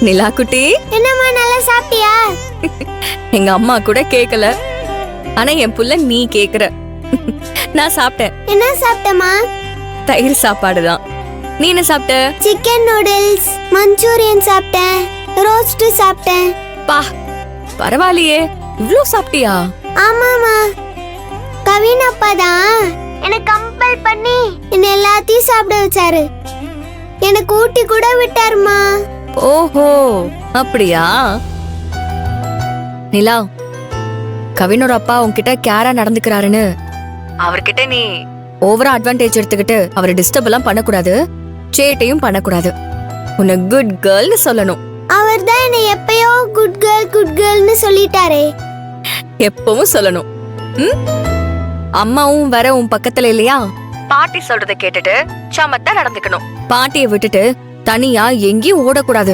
நிலா குட்டி, என்னம்மா நல்லா சாப்பிட்டியா? எங்க அம்மா கூட கேக்கல, ஆனா என் புள்ள நீ கேக்குற. நான் சாப்பிட்டேன். என்ன சாப்பிட்டமா? தயிர் சாப்பாடுதான். நீ என்ன சாப்பிட்ட? சிக்கன் நூடுல்ஸ், மஞ்சூரியன் சாப்பிட்டேன், ரோஸ்ட் சாப்பிட்டேன். பா, பரவாயில்லையே, இவ்ளோ சாப்பிட்டியா? ஆமாமா, கவின் அப்பா தான் எனக்கு கம்பல் பண்ணி என்ன எல்லாத்தையும் சாப்பிட வச்சாரு. எனக்கு ஊட்டி கூட விட்டாருமா. ஓஹோ, அப்படியா? நிலா, கவினோட அப்பா உன்கிட்ட கேரா நடந்துக்கிறாருன்னு அவர்கிட்ட நீ ஓவரா அட்வான்டேஜ் எடுத்துக்கிட்டு அவரை டிஸ்டர்ப் எல்லாம் பண்ணக்கூடாது, சேட்டையும் பண்ணக்கூடாது. உன்னை குட் கேர்ள்னு சொல்லணும். அவர் தான் என்ன எப்பயோ குட் கேர்ள்னு சொல்லிட்டாரே. எப்பவும் சொல்லணும். அம்மாவும் வர உன் பக்கத்துல இல்லையா? பாட்டி சொல்றத கேட்டுட்டு சமத்தா நடந்துக்கணும். பாட்டியை விட்டுட்டு தனியா எங்கேயும் ஓடக்கூடாது.